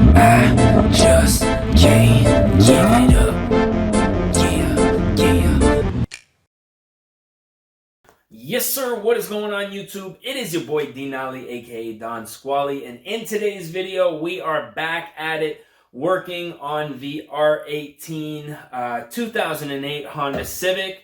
I just can't give it up. Yeah, yeah. Yes, sir. What is going on, YouTube? It is your boy Denali, aka Don Squally, and in today's video, we are back at it working on the R18 2008 Honda Civic.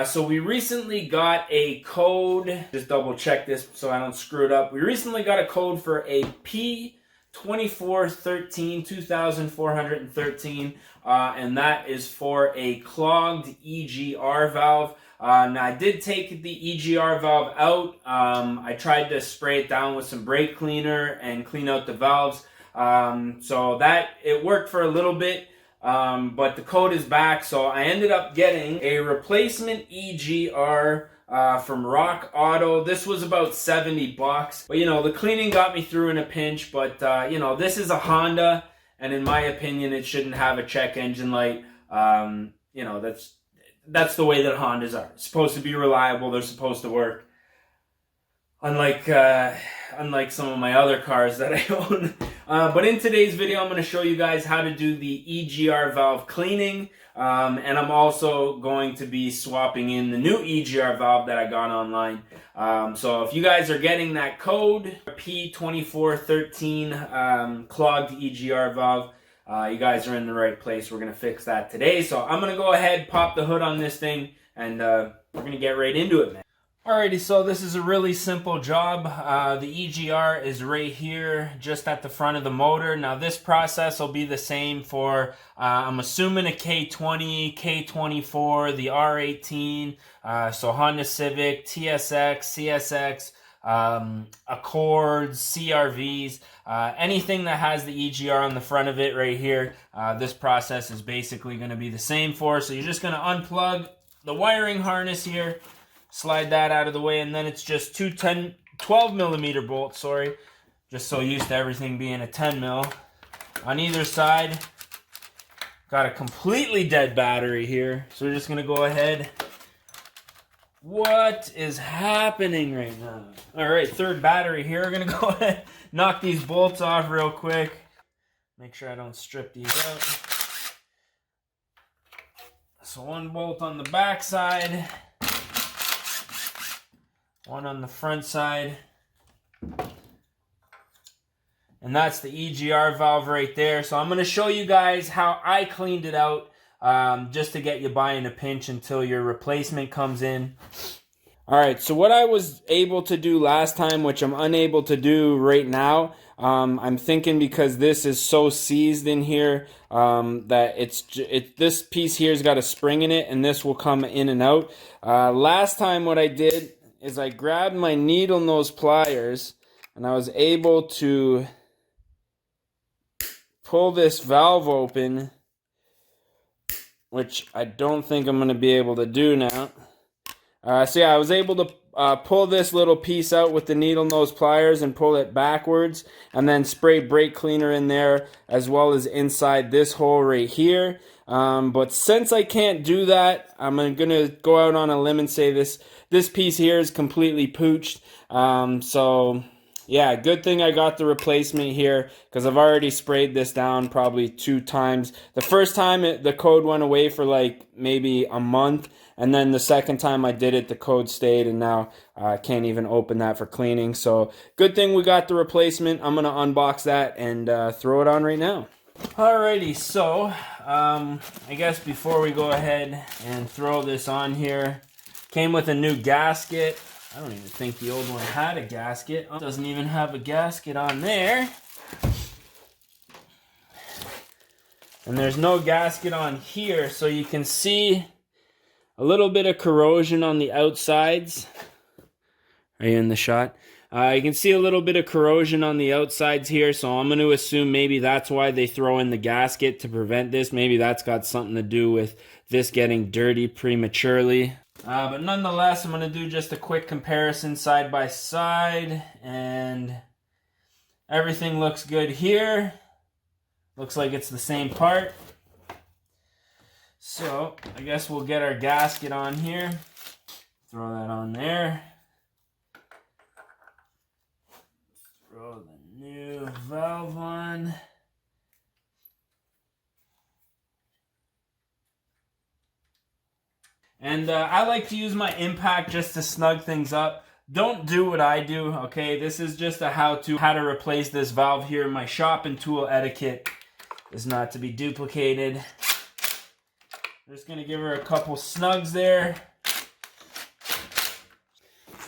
So we recently got a code. Just double check this so I don't screw it up. We recently got a code for a P2413, 2413, and that is for a clogged EGR valve. Now I did take the EGR valve out. I tried to spray it down with some brake cleaner and clean out the valves. So that it worked for a little bit, but the code is back. So I ended up getting a replacement EGR from Rock Auto. This was about 70 bucks. But you know, the cleaning got me through in a pinch. But you know, this is a Honda, and in my opinion, it shouldn't have a check engine light. You know, that's the way that Hondas are. It's supposed to be reliable. They're supposed to work. Unlike some of my other cars that I own. But in today's video, I'm going to show you guys how to do the EGR valve cleaning. And I'm also going to be swapping in the new EGR valve that I got online. So if you guys are getting that code, P2413 clogged EGR valve, you guys are in the right place. We're going to fix that today. So I'm going to go ahead, pop the hood on this thing, and we're going to get right into it, man. Alrighty, so this is a really simple job. The EGR is right here, just at the front of the motor. Now this process will be the same for, I'm assuming, a K20, K24, the R18, so Honda Civic, TSX, CSX, Accords, CRVs, anything that has the EGR on the front of it right here. This process is basically going to be the same for. So you're just going to unplug the wiring harness here, slide that out of the way, and then it's just two 12 millimeter bolts, just so used to everything being a 10 mil. On either side, got a completely dead battery here, so we're just going to go ahead. What is happening right now? All right, third battery here. We're going to go ahead, knock these bolts off real quick. Make sure I don't strip these out. So one bolt on the back side, one on the front side, and that's the EGR valve right there. So I'm going to show you guys how I cleaned it out, just to get you by in a pinch until your replacement comes in. Alright, so what I was able to do last time, which I'm unable to do right now, I'm thinking because this is so seized in here, that this piece here's got a spring in it, and this will come in and out. Last time what I did is I grabbed my needle nose pliers, and I was able to pull this valve open, which I don't think I'm going to be able to do now. So yeah, I was able to pull this little piece out with the needle nose pliers and pull it backwards, and then spray brake cleaner in there, as well as inside this hole right here. But since I can't do that, I'm going to go out on a limb and say this piece here is completely pooched. So yeah, good thing I got the replacement here, because I've already sprayed this down probably 2 times. The first time the code went away for like maybe a month, and then the second time I did it, the code stayed, and now I can't even open that for cleaning. So good thing we got the replacement. I'm going to unbox that and throw it on right now. Alrighty, so I guess before we go ahead and throw this on here, came with a new gasket. I don't even think the old one had a gasket. It doesn't even have a gasket on there. And there's no gasket on here, so you can see a little bit of corrosion on the outsides. Are you in the shot? You can see a little bit of corrosion on the outsides here, so I'm going to assume maybe that's why they throw in the gasket to prevent this. Maybe that's got something to do with this getting dirty prematurely. But nonetheless, I'm going to do just a quick comparison side by side, and everything looks good here. Looks like it's the same part. So I guess we'll get our gasket on here. Throw that on there. Throw the new valve on. And I like to use my impact just to snug things up. Don't do what I do, okay? This is just a how to replace this valve here. My shop and tool etiquette is not to be duplicated. I'm just gonna give her a couple snugs there.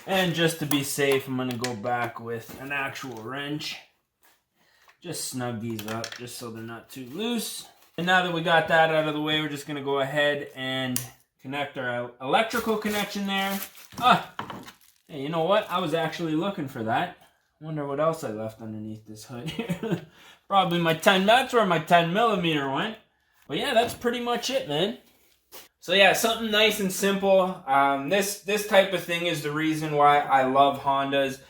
And just to be safe, I'm gonna go back with an actual wrench. Just snug these up just so they're not too loose. And now that we got that out of the way, we're just gonna go ahead and connect our electrical connection there. Hey, you know what? I was actually looking for that. Wonder what else I left underneath this hood here. Probably my 10, that's where my 10mm went. But yeah, that's pretty much it, man. So yeah, something nice and simple. This type of thing is the reason why I love Hondas.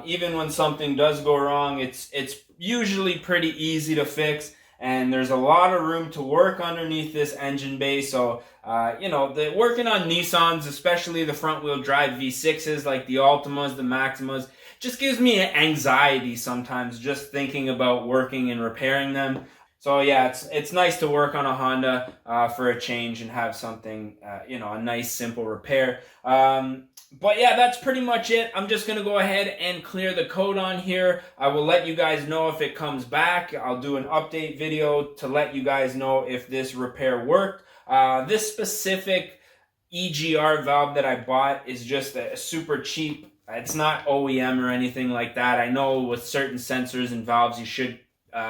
Even when something does go wrong, it's usually pretty easy to fix. And there's a lot of room to work underneath this engine bay. So, you know, working on Nissans, especially the front wheel drive V6s like the Altimas, the Maximas, just gives me anxiety sometimes just thinking about working and repairing them. So yeah, it's nice to work on a Honda for a change and have something, you know, a nice simple repair. But yeah, that's pretty much it. I'm just going to go ahead and clear the code on here. I will let you guys know if it comes back. I'll do an update video to let you guys know if this repair worked. This specific EGR valve that I bought is just a super cheap. It's not OEM or anything like that. I know with certain sensors and valves you should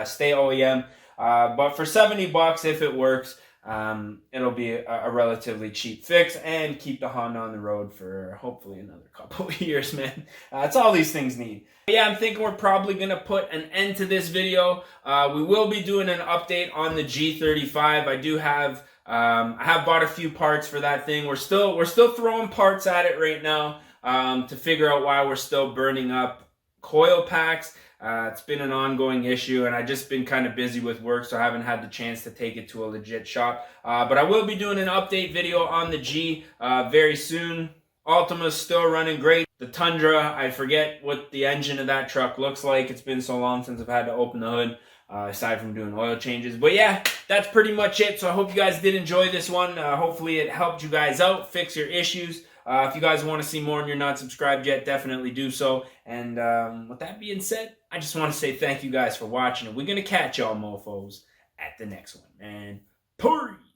stay OEM. But for 70 bucks, if it works, it'll be a relatively cheap fix and keep the Honda on the road for hopefully another couple of years, man. That's all these things need. Yeah, I'm thinking we're probably going to put an end to this video. We will be doing an update on the G35. I do have, I have bought a few parts for that thing. We're still throwing parts at it right now to figure out why we're still burning up coil packs. It's been an ongoing issue, and I've just been kind of busy with work, so I haven't had the chance to take it to a legit shop. But I will be doing an update video on the G very soon. Altima's still running great. The Tundra, I forget what the engine of that truck looks like. It's been so long since I've had to open the hood, aside from doing oil changes. But yeah, that's pretty much it. So I hope you guys did enjoy this one. Hopefully it helped you guys out, fix your issues. If you guys want to see more and you're not subscribed yet, definitely do so. And with that being said, I just want to say thank you guys for watching. And we're going to catch y'all mofos at the next one, man. Peace!